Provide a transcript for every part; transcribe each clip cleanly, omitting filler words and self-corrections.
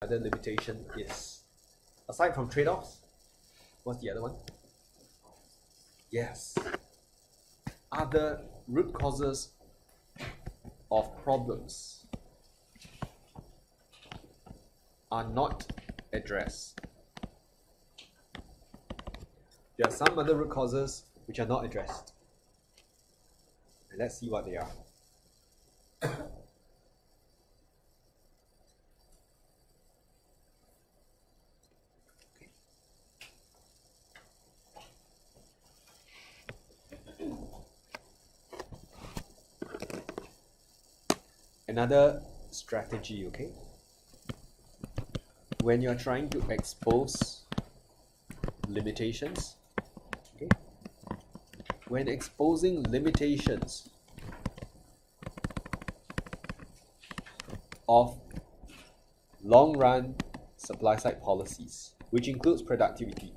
other limitation is, aside from trade-offs, what's the other one? Yes. Other root causes of problems are not addressed. There are some other root causes which are not addressed. And let's see what they are. Another strategy, okay? When you're trying to expose limitations, okay? When exposing limitations of long-run supply-side policies, which includes productivity,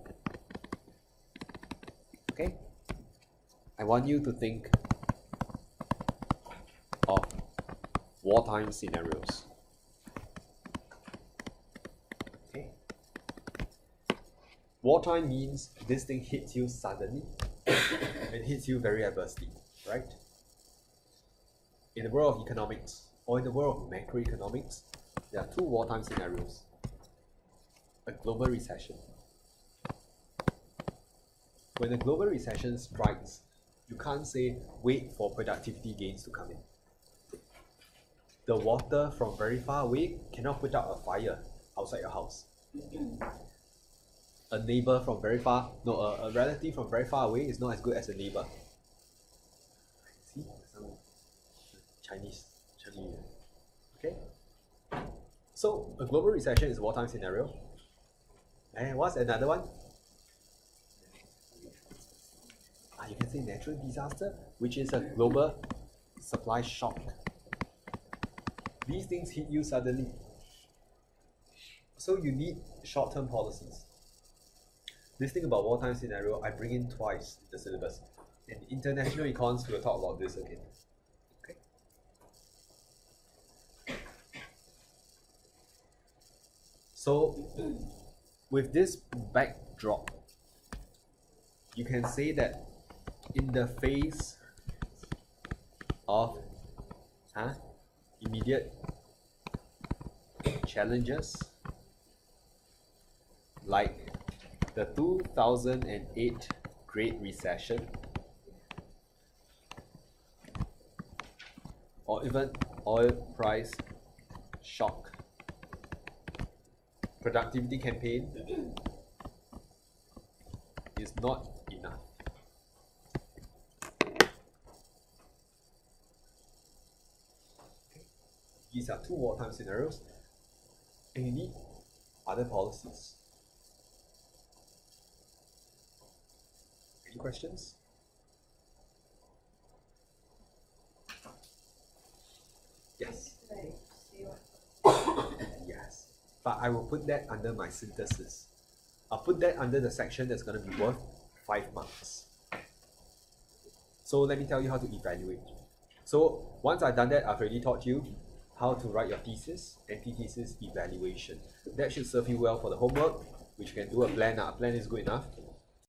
okay? I want you to think of wartime scenarios. Okay. Wartime means this thing hits you suddenly and hits you very adversely, right? In the world of economics, or in the world of macroeconomics, there are two wartime scenarios. A global recession. When a global recession strikes, you can't say, wait for productivity gains to come in. The water from very far away cannot put out a fire outside your house. A neighbor from very far, no, a relative from very far away is not as good as a neighbor. See, some Chinese. Okay? So, a global recession is a wartime scenario. And what's another one? You can say natural disaster, which is a global supply shock. These things hit you suddenly. So you need short-term policies. This thing about wartime scenario, I bring in twice in the syllabus. In international econs, we'll talk about this again. Okay. So, with this backdrop, you can say that in the face of immediate challenges like the 2008 Great Recession, or even oil price shock, productivity campaign is not enough. These are two wartime scenarios, and you need other policies. Any questions? Yes. Yes, but I will put that under my synthesis. I'll put that under the section that's going to be worth 5 marks. So let me tell you how to evaluate. So once I've done that, I've already taught you how to write your thesis, antithesis, evaluation. That should serve you well for the homework, which you can do a plan. A plan is good enough.